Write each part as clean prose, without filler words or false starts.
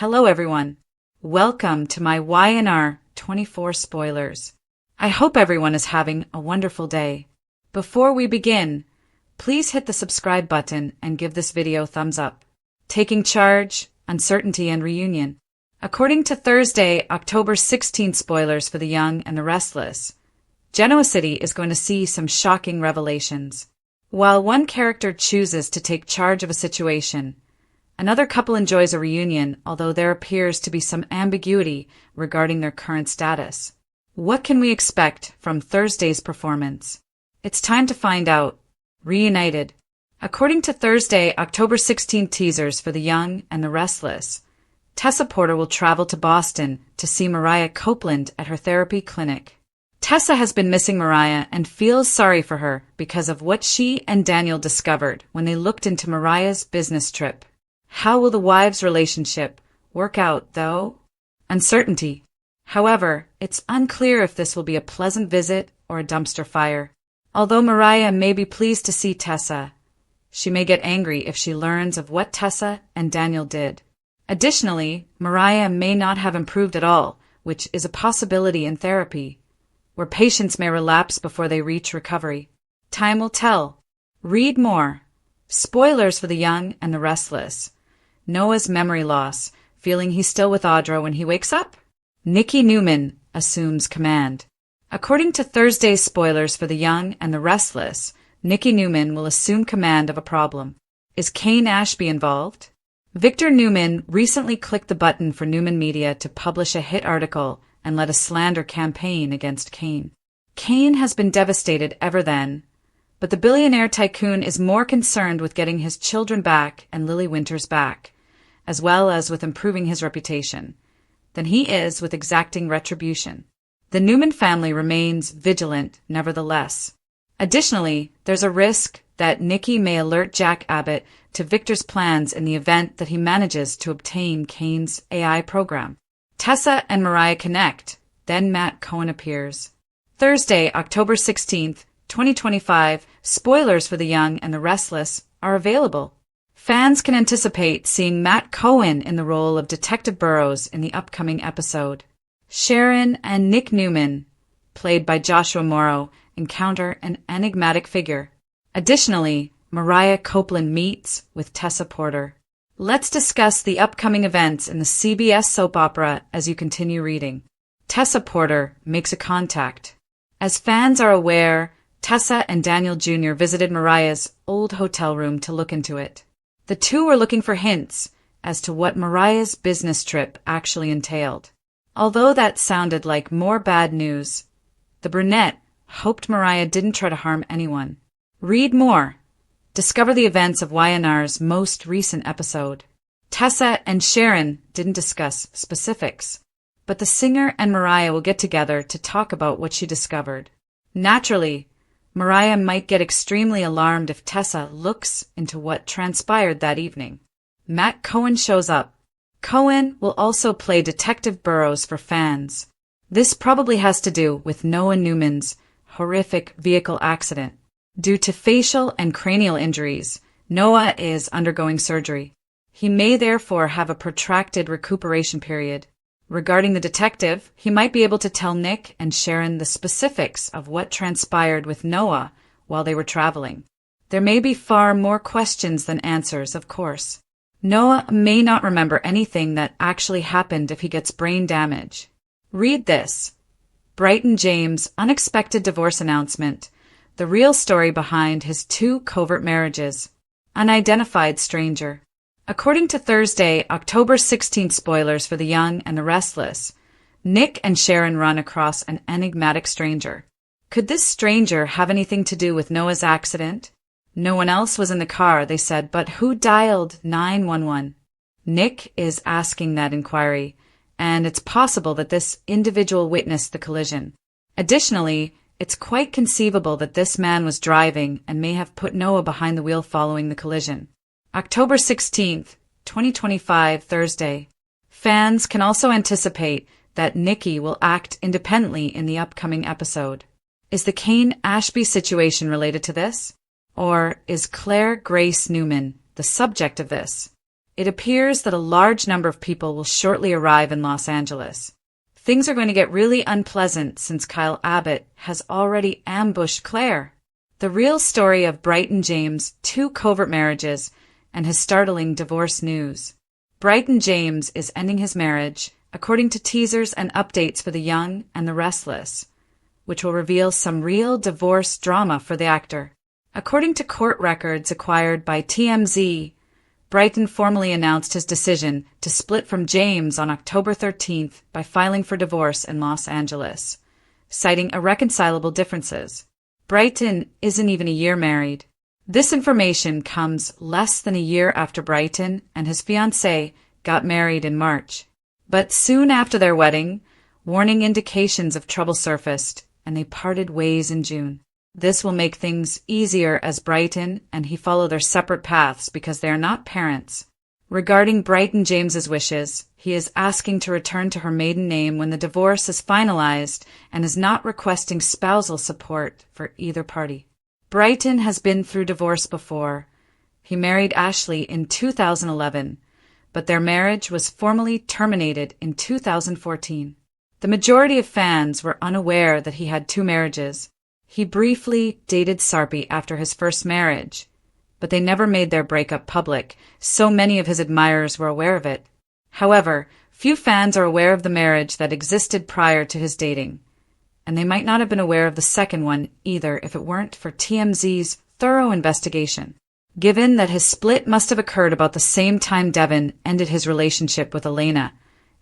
Hello everyone. Welcome to my YNR 24 spoilers. I hope everyone is having a wonderful day. Before we begin, please hit the subscribe button and give this video a thumbs up. Taking charge, uncertainty and reunion. According to Thursday, October 16 spoilers for the young and the restless, Genoa City is going to see some shocking revelations. While one character chooses to take charge of a situation, another couple enjoys a reunion, although there appears to be some ambiguity regarding their current status. What can we expect from Thursday's performance? It's time to find out. Reunited. According to Thursday, October 16 teasers for the young and the restless, Tessa Porter will travel to Boston to see Mariah Copeland at her therapy clinic. Tessa has been missing Mariah and feels sorry for her because of what she and Daniel discovered when they looked into Mariah's business trip. How will the wives' relationship work out, though? Uncertainty. However, it's unclear if this will be a pleasant visit or a dumpster fire. Although Mariah may be pleased to see Tessa, she may get angry if she learns of what Tessa and Daniel did. Additionally, Mariah may not have improved at all, which is a possibility in therapy, where patients may relapse before they reach recovery. Time will tell. Read more. Spoilers for the young and the restless. Noah's memory loss, feeling he's still with Audra when he wakes up? Nikki Newman assumes command. According to Thursday's spoilers for the young and the restless, Nikki Newman will assume command of a problem. Is Kane Ashby involved? Victor Newman recently clicked the button for Newman Media to publish a hit article and led a slander campaign against Kane. Kane has been devastated ever then, but the billionaire tycoon is more concerned with getting his children back and Lily Winters back, as well as with improving his reputation, than he is with exacting retribution. The Newman family remains vigilant, nevertheless. Additionally, there's a risk that Nikki may alert Jack Abbott to Victor's plans in the event that he manages to obtain Kane's AI program. Tessa and Mariah connect, then Matt Cohen appears. Thursday, October 16th, 2025, spoilers for the young and the restless are available. Fans can anticipate seeing Matt Cohen in the role of Detective Burrows in the upcoming episode. Sharon and Nick Newman, played by Joshua Morrow, encounter an enigmatic figure. Additionally, Mariah Copeland meets with Tessa Porter. Let's discuss the upcoming events in the CBS soap opera as you continue reading. Tessa Porter makes a contact. As fans are aware, Tessa and Daniel Jr. visited Mariah's old hotel room to look into it. The two were looking for hints as to what Mariah's business trip actually entailed. Although that sounded like more bad news, the brunette hoped Mariah didn't try to harm anyone. Read more. Discover the events of YNR's most recent episode. Tessa and Sharon didn't discuss specifics, but the singer and Mariah will get together to talk about what she discovered. Naturally, Mariah might get extremely alarmed if Tessa looks into what transpired that evening. Matt Cohen shows up. Cohen will also play Detective Burrows for fans. This probably has to do with Noah Newman's horrific vehicle accident. Due to facial and cranial injuries, Noah is undergoing surgery. He may therefore have a protracted recuperation period. Regarding the detective, he might be able to tell Nick and Sharon the specifics of what transpired with Noah while they were traveling. There may be far more questions than answers, of course. Noah may not remember anything that actually happened if he gets brain damage. Read this. Bryton James' unexpected divorce announcement. The real story behind his 2 covert marriages. Unidentified stranger. According to Thursday, October 16 spoilers for the young and the restless, Nick and Sharon run across an enigmatic stranger. Could this stranger have anything to do with Noah's accident? No one else was in the car, they said, but who dialed 911? Nick is asking that inquiry, and it's possible that this individual witnessed the collision. Additionally, it's quite conceivable that this man was driving and may have put Noah behind the wheel following the collision. October 16th, 2025, Thursday. Fans can also anticipate that Nikki will act independently in the upcoming episode. Is the Kane Ashby situation related to this? Or is Claire Grace Newman the subject of this? It appears that a large number of people will shortly arrive in Los Angeles. Things are going to get really unpleasant since Kyle Abbott has already ambushed Claire. The real story of Bryton James' 2 covert marriages and his startling divorce news. Bryton James is ending his marriage, according to teasers and updates for the young and the restless, which will reveal some real divorce drama for the actor. According to court records acquired by TMZ, Bryton formally announced his decision to split from James on October 13th by filing for divorce in Los Angeles, citing irreconcilable differences. Bryton isn't even a year married. This information comes less than a year after Bryton and his fiancée got married in March. But soon after their wedding, warning indications of trouble surfaced, and they parted ways in June. This will make things easier as Bryton and he follow their separate paths because they are not parents. Regarding Bryton James's wishes, he is asking to return to her maiden name when the divorce is finalized and is not requesting spousal support for either party. Bryton has been through divorce before. He married Ashley in 2011, but their marriage was formally terminated in 2014. The majority of fans were unaware that he had 2 marriages. He briefly dated Sarpy after his first marriage, but they never made their breakup public, so many of his admirers were aware of it. However, few fans are aware of the marriage that existed prior to his dating, and they might not have been aware of the second one either if it weren't for TMZ's thorough investigation. Given that his split must have occurred about the same time Devin ended his relationship with Elena,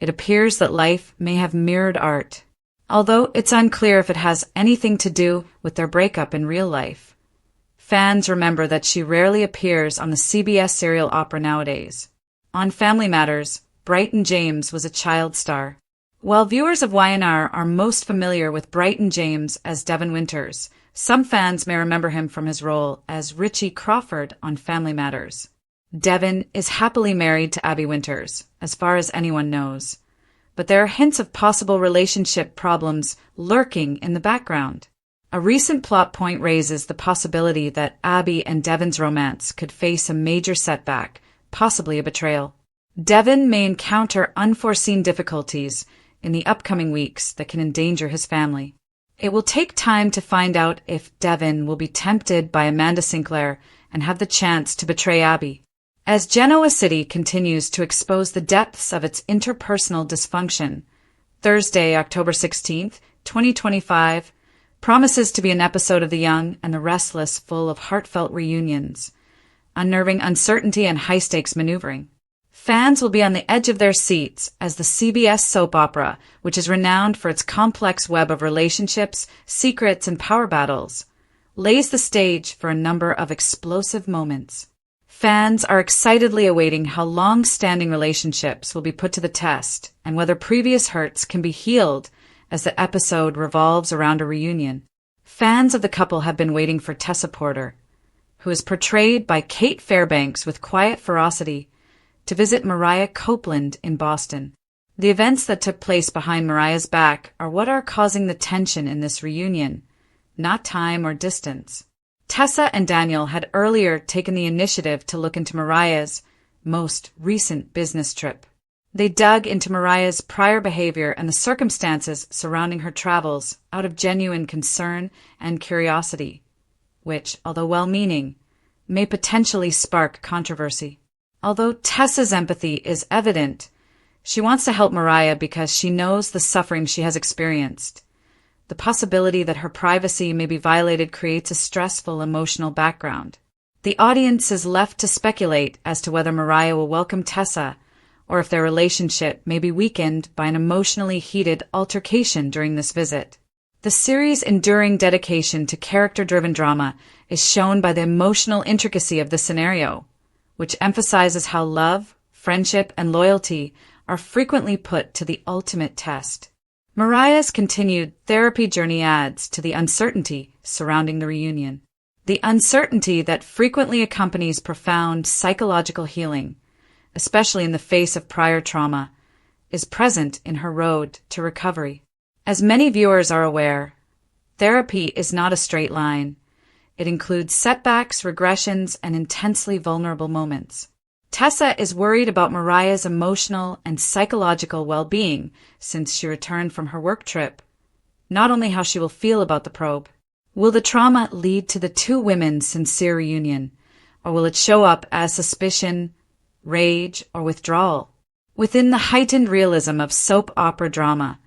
it appears that life may have mirrored art, although it's unclear if it has anything to do with their breakup in real life. Fans remember that she rarely appears on the CBS serial opera nowadays. On Family Matters, Bryton James was a child star. While viewers of YNR are most familiar with Bryton James as Devin Winters, some fans may remember him from his role as Richie Crawford on Family Matters. Devin is happily married to Abby Winters, as far as anyone knows, but there are hints of possible relationship problems lurking in the background. A recent plot point raises the possibility that Abby and Devin's romance could face a major setback, possibly a betrayal. Devin may encounter unforeseen difficulties in the upcoming weeks that can endanger his family. It will take time to find out if Devin will be tempted by Amanda Sinclair and have the chance to betray Abby. As Genoa City continues to expose the depths of its interpersonal dysfunction, Thursday, October 16th, 2025, promises to be an episode of The Young and the Restless full of heartfelt reunions, unnerving uncertainty and high-stakes maneuvering. Fans will be on the edge of their seats as the CBS soap opera, which is renowned for its complex web of relationships, secrets, and power battles, lays the stage for a number of explosive moments. Fans are excitedly awaiting how long-standing relationships will be put to the test and whether previous hurts can be healed as the episode revolves around a reunion. Fans of the couple have been waiting for Tessa Porter, who is portrayed by Kate Fairbanks with quiet ferocity, to visit Mariah Copeland in Boston. The events that took place behind Mariah's back are what are causing the tension in this reunion, not time or distance. Tessa and Daniel had earlier taken the initiative to look into Mariah's most recent business trip. They dug into Mariah's prior behavior and the circumstances surrounding her travels out of genuine concern and curiosity, which, although well-meaning, may potentially spark controversy. Although Tessa's empathy is evident, she wants to help Mariah because she knows the suffering she has experienced. The possibility that her privacy may be violated creates a stressful emotional background. The audience is left to speculate as to whether Mariah will welcome Tessa or if their relationship may be weakened by an emotionally heated altercation during this visit. The series' enduring dedication to character-driven drama is shown by the emotional intricacy of the scenario, which emphasizes how love, friendship, and loyalty are frequently put to the ultimate test. Mariah's continued therapy journey adds to the uncertainty surrounding the reunion. The uncertainty that frequently accompanies profound psychological healing, especially in the face of prior trauma, is present in her road to recovery. As many viewers are aware, therapy is not a straight line. It includes setbacks, regressions, and intensely vulnerable moments. Tessa is worried about Mariah's emotional and psychological well-being since she returned from her work trip. Not only how she will feel about the probe. Will the trauma lead to the two women's sincere reunion, or will it show up as suspicion, rage, or withdrawal? Within the heightened realism of soap opera drama,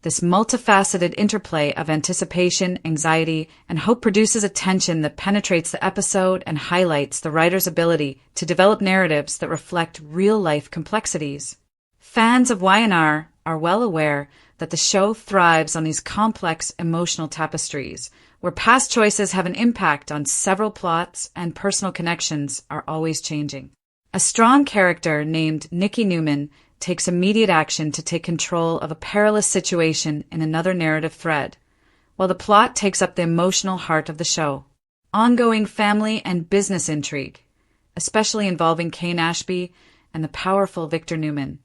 this multifaceted interplay of anticipation, anxiety, and hope produces a tension that penetrates the episode and highlights the writer's ability to develop narratives that reflect real-life complexities. Fans of Y&R are well aware that the show thrives on these complex emotional tapestries, where past choices have an impact on several plots and personal connections are always changing. A strong character named Nikki Newman takes immediate action to take control of a perilous situation in another narrative thread, while the plot takes up the emotional heart of the show. Ongoing family and business intrigue, especially involving Kane Ashby and the powerful Victor Newman,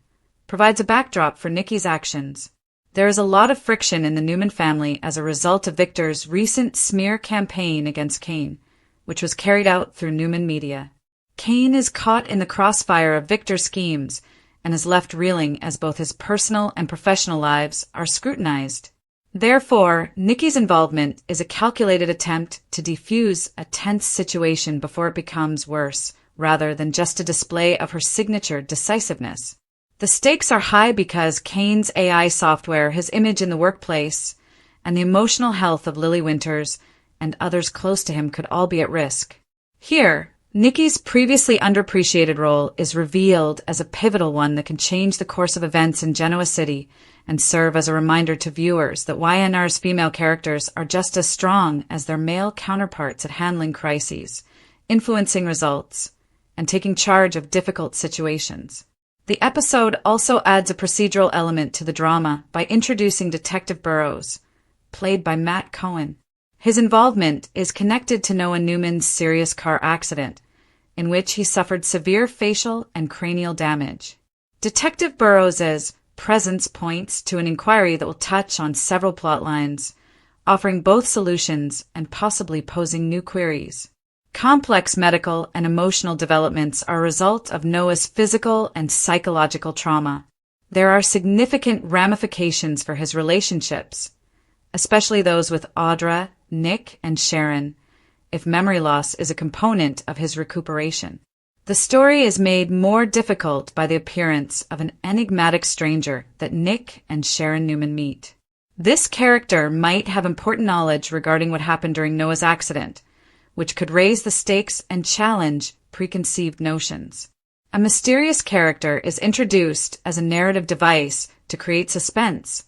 provides a backdrop for Nikki's actions. There is a lot of friction in the Newman family as a result of Victor's recent smear campaign against Kane, which was carried out through Newman Media. Kane is caught in the crossfire of Victor's schemes and is left reeling as both his personal and professional lives are scrutinized. Therefore, Nikki's involvement is a calculated attempt to defuse a tense situation before it becomes worse, rather than just a display of her signature decisiveness. The stakes are high because Kane's AI software, his image in the workplace, and the emotional health of Lily Winters and others close to him could all be at risk. Here, Nikki's previously underappreciated role is revealed as a pivotal one that can change the course of events in Genoa City and serve as a reminder to viewers that Y&R's female characters are just as strong as their male counterparts at handling crises, influencing results, and taking charge of difficult situations. The episode also adds a procedural element to the drama by introducing Detective Burrows, played by Matt Cohen. His involvement is connected to Noah Newman's serious car accident, in which he suffered severe facial and cranial damage. Detective Burrows' presence points to an inquiry that will touch on several plot lines, offering both solutions and possibly posing new queries. Complex medical and emotional developments are a result of Noah's physical and psychological trauma. There are significant ramifications for his relationships, especially those with Audra, Nick, and Sharon, if memory loss is a component of his recuperation. The story is made more difficult by the appearance of an enigmatic stranger that Nick and Sharon Newman meet. This character might have important knowledge regarding what happened during Noah's accident, which could raise the stakes and challenge preconceived notions. A mysterious character is introduced as a narrative device to create suspense,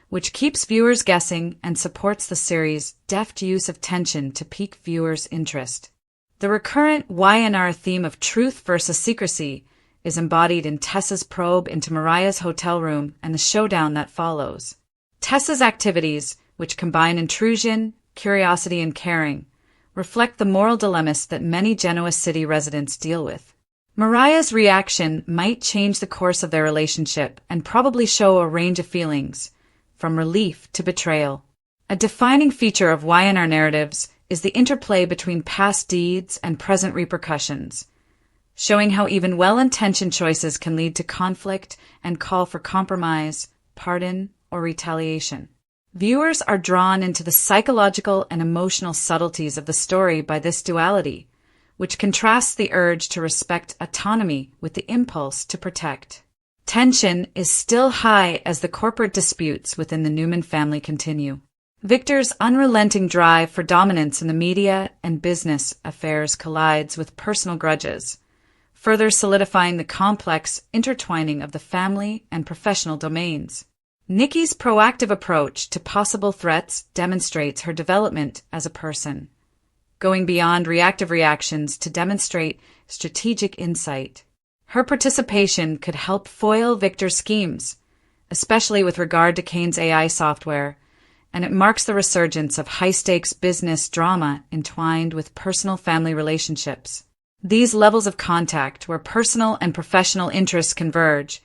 which keeps viewers guessing and supports the series' deft use of tension to pique viewers' interest. The recurrent Y&R theme of truth versus secrecy is embodied in Tessa's probe into Mariah's hotel room and the showdown that follows. Tessa's activities, which combine intrusion, curiosity, and caring, reflect the moral dilemmas that many Genoa City residents deal with. Mariah's reaction might change the course of their relationship and probably show a range of feelings, from relief to betrayal. A defining feature of Y&R narratives is the interplay between past deeds and present repercussions, showing how even well-intentioned choices can lead to conflict and call for compromise, pardon, or retaliation. Viewers are drawn into the psychological and emotional subtleties of the story by this duality, which contrasts the urge to respect autonomy with the impulse to protect. Tension is still high as the corporate disputes within the Newman family continue. Victor's unrelenting drive for dominance in the media and business affairs collides with personal grudges, further solidifying the complex intertwining of the family and professional domains. Nikki's proactive approach to possible threats demonstrates her development as a person, going beyond reactive reactions to demonstrate strategic insight. Her participation could help foil Victor's schemes, especially with regard to Kane's AI software, and it marks the resurgence of high-stakes business drama entwined with personal family relationships. These levels of contact, where personal and professional interests converge,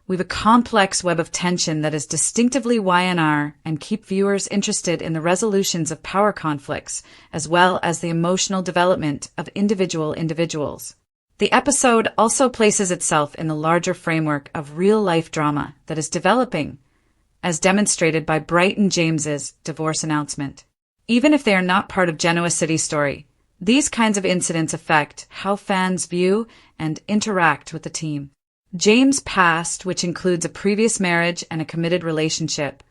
weave a complex web of tension that is distinctively Y&R and keep viewers interested in the resolutions of power conflicts as well as the emotional development of individuals. The episode also places itself in the larger framework of real-life drama that is developing, as demonstrated by Brighton James's divorce announcement. Even if they are not part of Genoa City's story, these kinds of incidents affect how fans view and interact with the team. James' past, which includes a previous marriage and a committed relationship,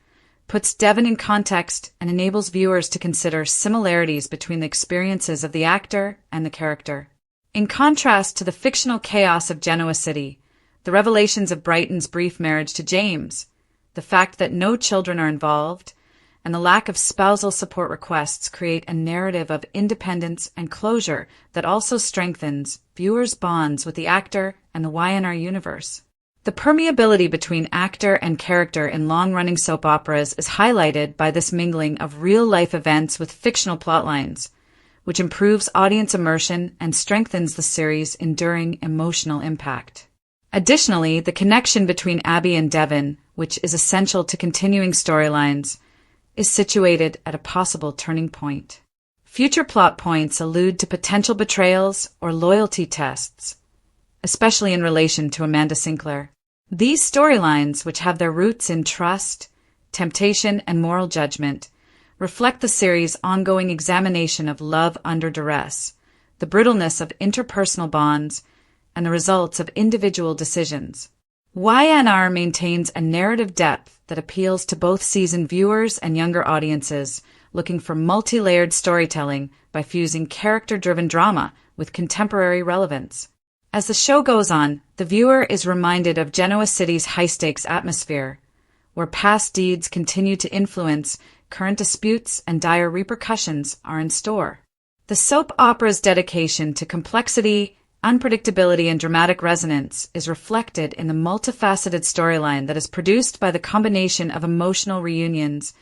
puts Devon in context and enables viewers to consider similarities between the experiences of the actor and the character. In contrast to the fictional chaos of Genoa City, the revelations of Brighton's brief marriage to James, the fact that no children are involved, and the lack of spousal support requests create a narrative of independence and closure that also strengthens viewers' bonds with the actor and the YNR universe. The permeability between actor and character in long-running soap operas is highlighted by this mingling of real-life events with fictional plotlines, which improves audience immersion and strengthens the series' enduring emotional impact. Additionally, the connection between Abby and Devon, which is essential to continuing storylines, is situated at a possible turning point. Future plot points allude to potential betrayals or loyalty tests, especially in relation to Amanda Sinclair. These storylines, which have their roots in trust, temptation, and moral judgment, reflect the series' ongoing examination of love under duress, the brittleness of interpersonal bonds, and the results of individual decisions. YNR maintains a narrative depth that appeals to both seasoned viewers and younger audiences looking for multi-layered storytelling by fusing character-driven drama with contemporary relevance. As the show goes on, the viewer is reminded of Genoa City's high-stakes atmosphere, where past deeds continue to influence current disputes and dire repercussions are in store. The soap opera's dedication to complexity, unpredictability, and dramatic resonance is reflected in the multifaceted storyline that is produced by the combination of emotional reunions,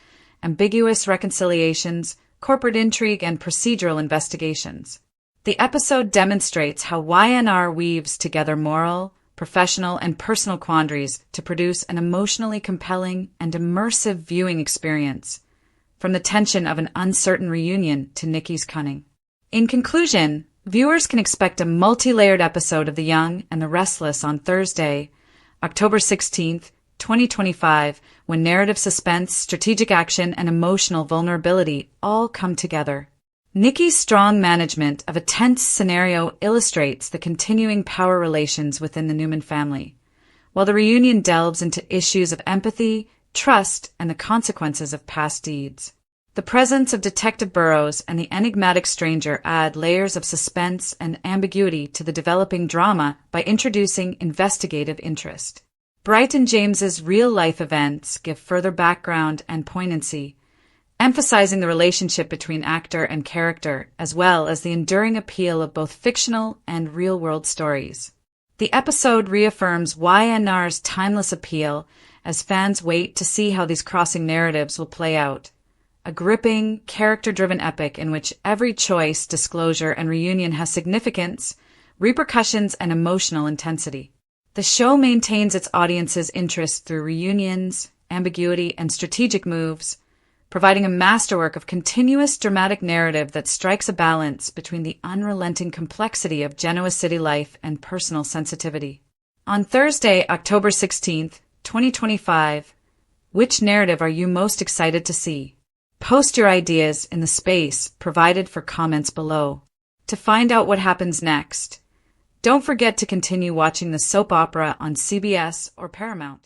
ambiguous reconciliations, corporate intrigue, and procedural investigations. The episode demonstrates how YNR weaves together moral, professional, and personal quandaries to produce an emotionally compelling and immersive viewing experience, from the tension of an uncertain reunion to Nikki's cunning. In conclusion, viewers can expect a multi-layered episode of The Young and the Restless on Thursday, October 16th, 2025, when narrative suspense, strategic action, and emotional vulnerability all come together. Nikki's strong management of a tense scenario illustrates the continuing power relations within the Newman family, while the reunion delves into issues of empathy, trust, and the consequences of past deeds. The presence of Detective Burrows and the enigmatic stranger add layers of suspense and ambiguity to the developing drama by introducing investigative interest. Brighton James's real-life events give further background and poignancy, emphasizing the relationship between actor and character, as well as the enduring appeal of both fictional and real-world stories. The episode reaffirms YNR's timeless appeal as fans wait to see how these crossing narratives will play out. A gripping, character-driven epic in which every choice, disclosure, and reunion has significance, repercussions, and emotional intensity. The show maintains its audience's interest through reunions, ambiguity, and strategic moves, providing a masterwork of continuous dramatic narrative that strikes a balance between the unrelenting complexity of Genoa City life and personal sensitivity. On Thursday, October 16th, 2025, which narrative are you most excited to see? Post your ideas in the space provided for comments below. To find out what happens next, don't forget to continue watching the soap opera on CBS or Paramount.